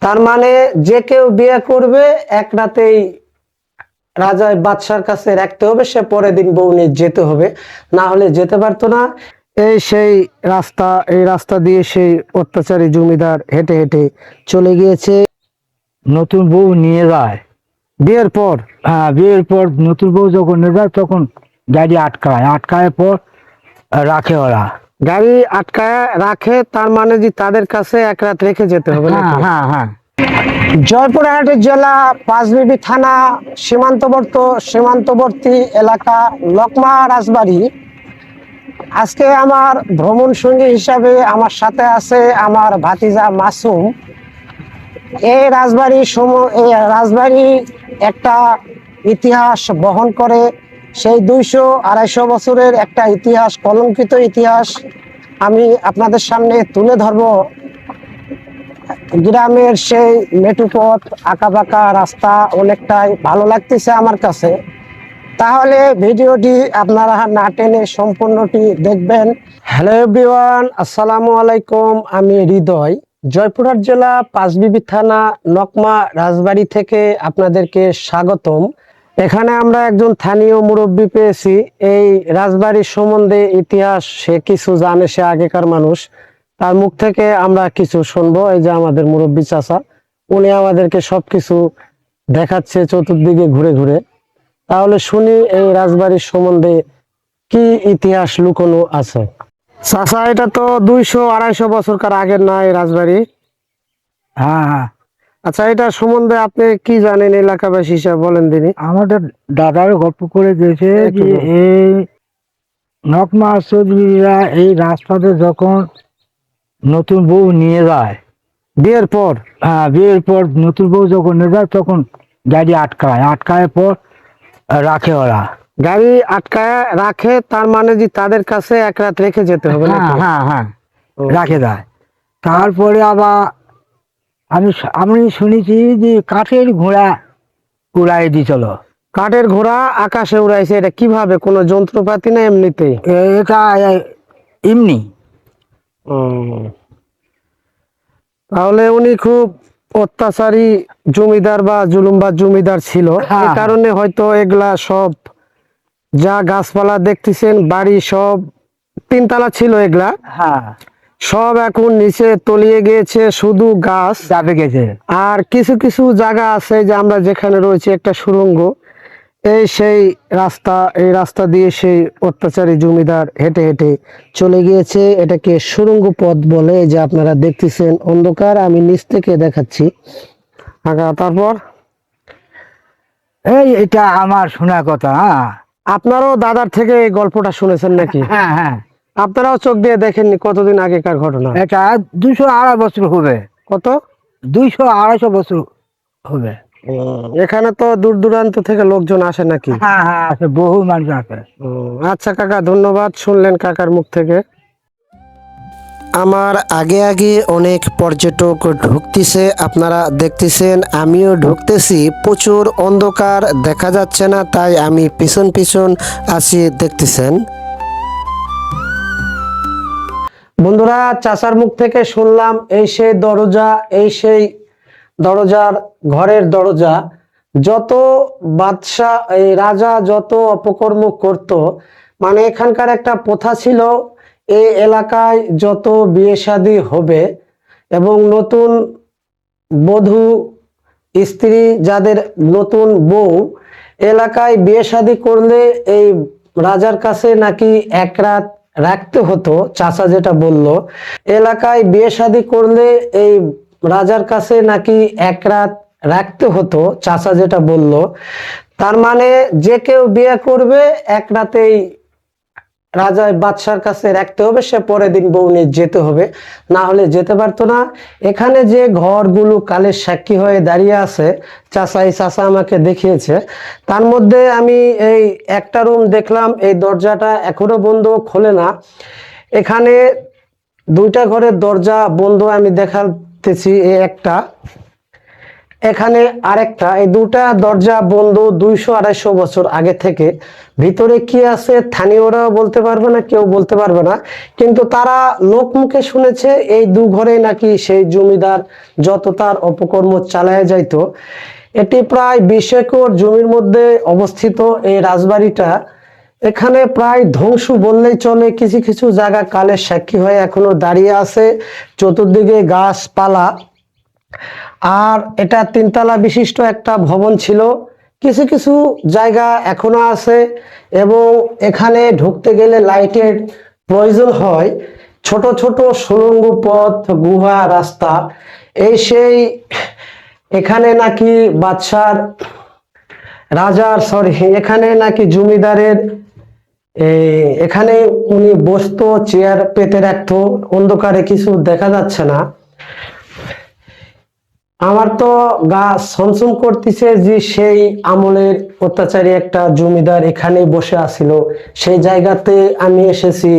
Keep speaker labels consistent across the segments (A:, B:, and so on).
A: তার মানে যে কেউ বিয়ে করবে এক রাতেই রাজা বাদশার কাছে রাখতে হবে, সে পরের দিন বউ নিয়ে যেতে হবে, না হলে যেতে পারতো না। এই রাস্তা দিয়ে সেই অত্যাচারী জমিদার হেঁটে হেঁটে চলে গিয়েছে।
B: নতুন বউ নিয়ে যায়।
A: বিয়ের পর
B: হ্যাঁ, বিয়ের পর নতুন বউ যখন নিয়ে যায় তখন গাড়ি আটকায় পর রাখে ওরা।
A: গাড়ি আটকায় রাখে, তার মানে যে তাদের কাছে এক রাত রেখে যেতে হবে
B: হ্যাঁ
A: নাকি?
B: হ্যাঁ হ্যাঁ।
A: জয়পুরহাট জেলা পাঁচবিবি থানা সীমান্তবর্তী এলাকা লকমা রাজবাড়ি। আজকে আমার ভ্রমণ সঙ্গী হিসাবে আমার সাথে আছে আমার ভাতিজা মাসুম। এই রাজবাড়ি একটা ইতিহাস বহন করে। সেই 200-250 বছরের একটা ইতিহাস, কলঙ্কিত ইতিহাস আমি আপনাদের সামনে তুলে ধরবো। গ্রামের সেই মেঠু পথ, আঁকাবাঁকা রাস্তা অনেকটাই ভালো লাগতেছে আমার কাছে। তাহলে ভিডিওটি আপনারা না টেনে সম্পূর্ণটি দেখবেন। হ্যালো এভরিওয়ান, আসসালামু আলাইকুম। আমি হৃদয়, জয়পুরহাট জেলা পাঁচবিবি থানা নকমা রাজবাড়ি থেকে আপনাদেরকে স্বাগতম। এখানে আমরা একজন স্থানীয় মুরব্বী পেয়েছি। এই রাজবাড়ির সম্বন্ধে ইতিহাস সে কিছু জানে, সে আগেকার মানুষ, তার মুখ থেকে আমরা কিছু শুনবো। এই যে আমাদের মুরব্বী চাচা, উনি আমাদেরকে সবকিছু দেখাচ্ছে চতুর্দিকে ঘুরে ঘুরে। তাহলে শুনি এই রাজবাড়ির সম্বন্ধে কি ইতিহাস লুকোনো আছে। চাচা, এটা তো 200-250 বছরকার আগের না এই রাজবাড়ি?
B: হ্যাঁ হ্যাঁ।
A: আচ্ছা, এটা সম্বন্ধে আপনি কি জানেন এলাকাবাসী হিসাবে বলেন দিনি।
B: আমাদের দাদার গল্প করে দিয়েছে
A: একটু
B: যে
A: বলুন।
B: এই নকমা চৌধুরীরা এই রাজপথে যখন নতুন বউ নিয়ে যায়।
A: বিয়ের পর
B: হ্যাঁ, বিয়ের পর নতুন বউ যখন নিয়ে যায় তখন গাড়ি আটকায় পর রাখে ওরা।
A: গাড়ি আটকায় রাখে, তার মানে যে তাদের কাছে এক রাত রেখে যেতে হবে
B: হ্যাঁ
A: নাকি?
B: হ্যাঁ হ্যাঁ,
A: ও।
B: রাখে দেয়। তারপরে আবার আমি শুনেছি যে কাঠের ঘোড়া উড়াই দিছিল।
A: কাঠের ঘোড়া আকাশে উড়াইছে, এটা কিভাবে? কোনো যন্ত্রপাতি না এমনিতেই?
B: এটা এমনি।
A: তাহলে উনি খুব অত্যাচারী জমিদার বা জুলুমবাজ জমিদার ছিল।
B: হ্যাঁ,
A: এই কারণে হয়তো এগুলা সব যা গাছপালা দেখতেছেন, বাড়ি সব 3 তলা ছিল, এগুলা
B: হ্যাঁ,
A: সব এখন নিচে তলিয়ে গিয়েছে, শুধু গাছ।
B: চাপে গেছে।
A: আর কিছু কিছু জায়গা আছে যে আমরা যেখানে রয়েছে একটা সুড়ঙ্গ, এই রাস্তা দিয়ে সেই অত্যাচারী জমিদার হেঁটে হেঁটে চলে গিয়েছে। এটাকে সুড়ঙ্গ পথ বলে। এই যে আপনারা দেখতেছেন অন্ধকার, আমি নিচ থেকে দেখাচ্ছি। তারপর
B: এটা আমার শোনা কথা। হ্যাঁ
A: আপনারাও দাদার থেকে এই গল্পটা শুনেছেন নাকি?
B: হ্যাঁ হ্যাঁ।
A: আপনারাও চোখ দিয়ে দেখেননি? কতদিন আগেকার ঘটনা?
B: এটা 200-250 বছর হবে।
A: কত?
B: 200-250 বছর হবে।
A: এখানে তো দূর দূরান্ত থেকে লোকজন আসে নাকি?
B: হ্যাঁ হ্যাঁ, আছে, বহু মানুষ আছে।
A: আচ্ছা কাকা, ধন্যবাদ, শুনলেন কাকার মুখ থেকে। আমার আগে আগে অনেক পর্যটক ঢুকতেছে, আপনারা দেখতেছেন, আমিও ঢুকতেছি। প্রচুর অন্ধকার, দেখা যাচ্ছে না, তাই আমি পিছন পিছন আছি, দেখতেছেন। বন্ধুরা, চাচার মুখ থেকে শুনলাম এই সেই দরজা, এই সেই দরজার ঘরের দরজা। যত বাদশা, এই রাজা যত অপকর্ম করত, মানে এখানকার একটা প্রথা ছিল, এই এলাকায় যত বিয়ে শাদী হবে এবং নতুন বধূ স্ত্রী, যাদের নতুন বউ, এলাকায় বিয়ে শাদী করলে এই রাজার কাছে নাকি এক রাত রাখতে হতো। চাচা যেটা বলল, এলাকায় বিয়ে শাদী করলে এই রাজার কাছে নাকি এক রাত রাখতে হতো, চাচা যেটা বলল। তার মানে যে কেউ বিয়ে করবে এক রাতেই রাজা বাদশার কাছে রাখতে হবে, সে পরের দিন বউ নিয়ে যেতে হবে, না হলে যেতে পারতো না। এখানে যে ঘরগুলো কালের সাক্ষী হয়ে দাঁড়িয়ে আছে, চাচা আমাকে দেখিয়েছে, তার মধ্যে আমি এই একটা রুম দেখলাম, এই দরজাটা এখনো বন্ধ, খোলে না। এখানে 2টা ঘরের দরজা বন্ধ আমি দেখাতেছি। এই একটা, এখানে আরেকটা, এই দুটা দরজা বন্ধ 200-250 বছর আগে থেকে। ভিতরে কি আছে স্থানীয়রাও বলতে পারবে না, কেউ বলতে পারবে না, কিন্তু তারা লোকমুখে শুনেছে এই দু ঘরে নাকি সেই জমিদার যত তার অপকর্ম চালায় যাইতো। এটি প্রায় 20 একর জমির মধ্যে অবস্থিত এই রাজবাড়িটা। এখানে প্রায় ধ্বংস বললেই চলে, কিছু কিছু জায়গা কালের সাক্ষী হয়ে এখনো দাঁড়িয়ে আছে, চতুর্দিকে গাছপালা। আর এটা 3 তলা বিশিষ্ট একটা ভবন ছিল, কিছু কিছু জায়গা এখনো আছে। এবং এখানে ঢুকতে গেলে লাইটের প্রয়োজন হয়। ছোট ছোট সুড়ঙ্গ পথ, গুহা, রাস্তা, এই সেই। এখানে নাকি বাদশার, রাজার, সরি, এখানে নাকি জমিদারের এখানে উনি বসতো, চেয়ার পেতে রাখতো। অন্ধকারে কিছু দেখা যাচ্ছে না। আমার তো গা ছমছম করতেছে যে সেই আমলের অত্যাচারী একটা জমিদার এখানেই বসে আছিল, সেই জায়গাতে আমি এসেছি।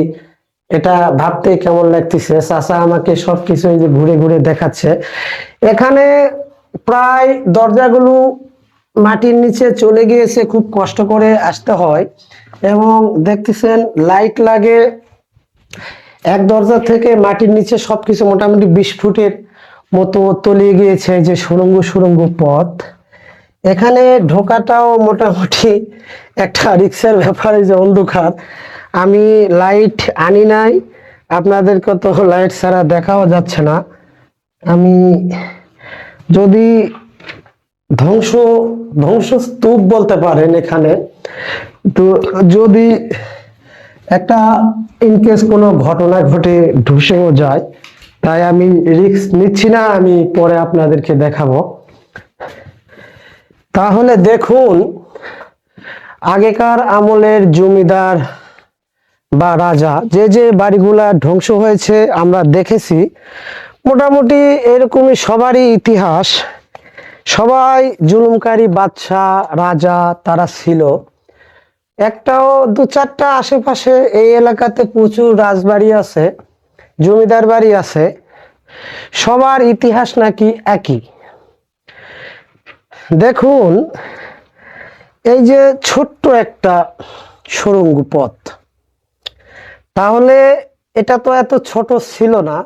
A: এটা ভাবতে কেমন লাগতেছে। চাচা আমাকে সবকিছু এই যে ঘুরে ঘুরে দেখাচ্ছে। এখানে প্রায় দরজাগুলো মাটির নিচে চলে গিয়েছে, খুব কষ্ট করে আসতে হয়। এবং দেখতেছেন লাইট লাগে। এক দরজা থেকে মাটির নিচে সবকিছু মোটামুটি 20 ফুটের মতো তলিয়ে গিয়েছে, যে সুড়ঙ্গ সুড়ঙ্গ পথ। এখানে ঢোকাটাও মোটামুটি একটা রিক্সার ব্যাপারে, যে অন্ধকার। আমি লাইট আনি নাই, আপনাদেরকে তো লাইট ছাড়া দেখাও যাচ্ছে না। আমি যদি ধ্বংস ধ্বংসস্তূপ বলতে পারেন এখানে, তো যদি একটা ইনকেস কোনো ঘটনা ঘটে ধসেও যায়, তাই আমি রিস্ক নিচ্ছি না, আমি পরে আপনাদেরকে দেখাবো। তাহলে দেখুন, আগেকার আমলের জমিদার বা রাজা যে যে বাড়িগুলা ধ্বংস হয়েছে আমরা দেখেছি, মোটামুটি এরকমই সবারই ইতিহাস। সবাই জুলুমকারী বাদশাহ, রাজা তারা ছিল। একটাও 2-4টা আশেপাশে এই এলাকাতে প্রচুর রাজবাড়ি আছে, জমিদার বাড়ি আছে। সবার ইতিহাস নাকি একই। দেখুন, এই যে ছোট্ট একটা সুড়ঙ্গ পথ, তাহলে এটা তো এত ছোট ছিল না।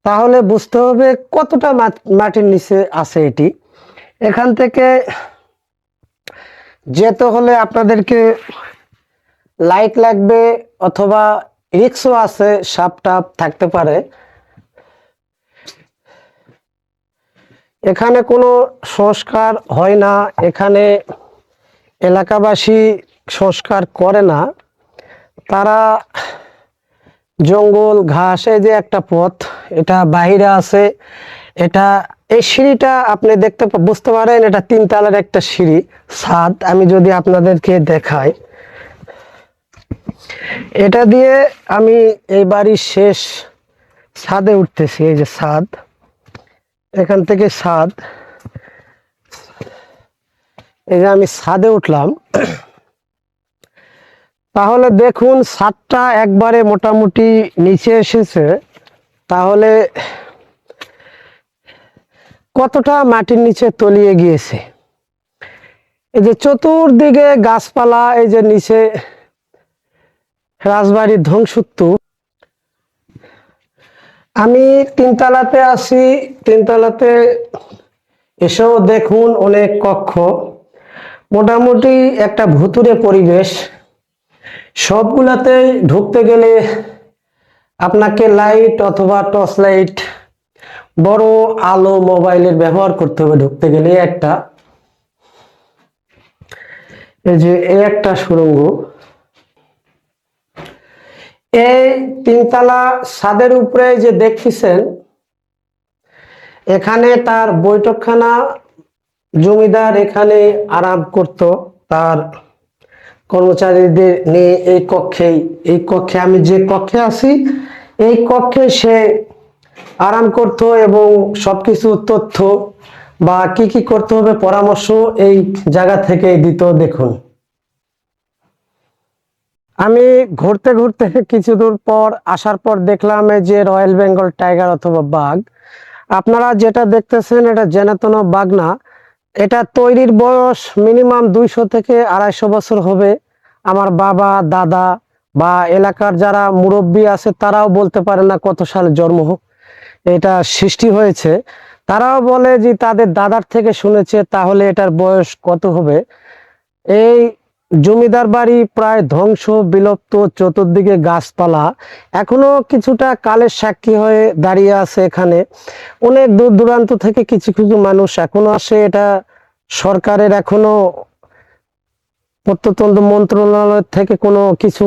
A: তাহলে বুঝতে হবে কতটা মাটির নিচে আছে এটি। এখান থেকে যেতে হলে আপনাদেরকে লাইট লাগবে, অথবা রিক্সও আছে, সাপ টাপ থাকতে পারে। এখানে কোনো সংস্কার হয় না, এখানে এলাকাবাসী সংস্কার করে না। তারা জঙ্গল ঘাস, এই যে একটা পথ, এটা বাহিরে আছে। এটা এই সিঁড়িটা আপনি বুঝতে পারেন, এটা 3 তলার একটা সিঁড়ি, ছাদ। আমি যদি আপনাদেরকে দেখাই, এটা দিয়ে আমি এই বাড়ির শেষ ছাদে উঠতেছি। এই যে ছাদ, এখান থেকে ছাদ, এই যে আমি ছাদে উঠলাম। তাহলে দেখুন, ছাদটা একবারে মোটামুটি নিচে এসেছে। তাহলে কতটা মাটির নিচে তলিয়ে গিয়েছে। এই যে চতুর্দিকে গাছপালা, এই যে নিচে রাজবাড়ির ধ্বংসস্তূপ। আমি 3 তলাতে আছি। 3 তলাতে এসেও দেখুন অনেক কক্ষ, মোটামুটি একটা ভুতুড়ে পরিবেশ। সবগুলাতে ঢুকতে গেলে আপনাকে লাইট অথবা টর্চ লাইট, বড় আলো মোবাইলের ব্যবহার করতে হবে ঢুকতে গেলে। একটা, এই যে একটা সুড়ঙ্গ, এই 3 তলা ছাদের উপরে যে দেখতেছেন, এখানে তার বৈঠকখানা। জমিদার এখানে আরাম করত তার কর্মচারীদের নিয়ে। এই কক্ষে আমি যে কক্ষে আছি, এই কক্ষে সে আরাম করত এবং সবকিছু তথ্য বা কি কি করতে হবে পরামর্শ এই জায়গা থেকে দিত। দেখুন, আমি ঘুরতে ঘুরতে কিছু দূর পর আসার পর দেখলাম এই যে রয়্যাল বেঙ্গল টাইগার অথবা বাঘ। আপনারা যেটা দেখতেছেন এটা জেনাতন বাগনা। এটা তৈরির বয়স মিনিমাম 200 থেকে 250 বছর হবে। আমার বাবা দাদা বা এলাকার যারা মুরব্বী আছে তারাও বলতে পারে না কত সালে জন্ম এটা সৃষ্টি হয়েছে। তারাও বলে যে তাদের দাদার থেকে শুনেছে, তাহলে এটার বয়স কত হবে। এই জমিদার বাড়ি প্রায় ধ্বংস বিলুপ্ত, চতুর্দিকে গাছপালা এখনো কিছুটা কালের সাক্ষী হয়ে দাঁড়িয়ে আছে। এখানে অনেক দূর দূরান্ত থেকে কিছু কিছু মানুষ এখনো আসে। এটা সরকারের এখনো প্রত্যন্ত মন্ত্রণালয় থেকে কোনো কিছু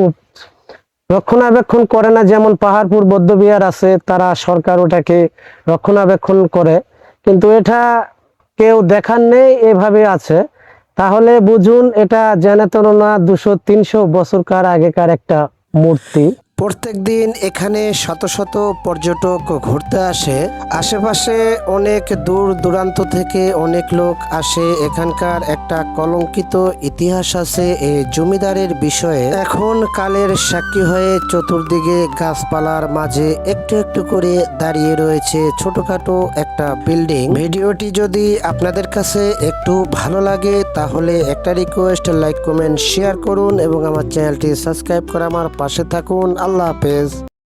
A: রক্ষণাবেক্ষণ করে না। যেমন পাহাড়পুর বৌদ্ধবিহার আছে, তারা সরকার ওটাকে রক্ষণাবেক্ষণ করে, কিন্তু এটা কেউ দেখার নেই, এভাবে আছে। তাহলে বুঝুন এটা জেনেতন না 200-300 বছরকার আগেকার একটা মূর্তি। প্রত্যেক দিন এখানে শত শত পর্যটক ঘুরতে আসে। আশেপাশে অনেক দূর দূরান্ত থেকে অনেক লোক আসে। এখানকার একটা কলঙ্কিত ইতিহাস আছে এই জমিদারের বিষয়ে। এখন কালের সাক্ষী হয়ে চতুর্দিকে গাছপালার মাঝে একটু একটু করে দাঁড়িয়ে রয়েছে ছোটখাটো একটা বিল্ডিং। ভিডিওটি যদি আপনাদের কাছে একটু ভালো লাগে তাহলে একটা রিকোয়েস্ট, লাইক কমেন্ট শেয়ার করুন এবং আমার চ্যানেলটি সাবস্ক্রাইব করে আমার পাশে থাকুন। আল্লাহ হাফেজ।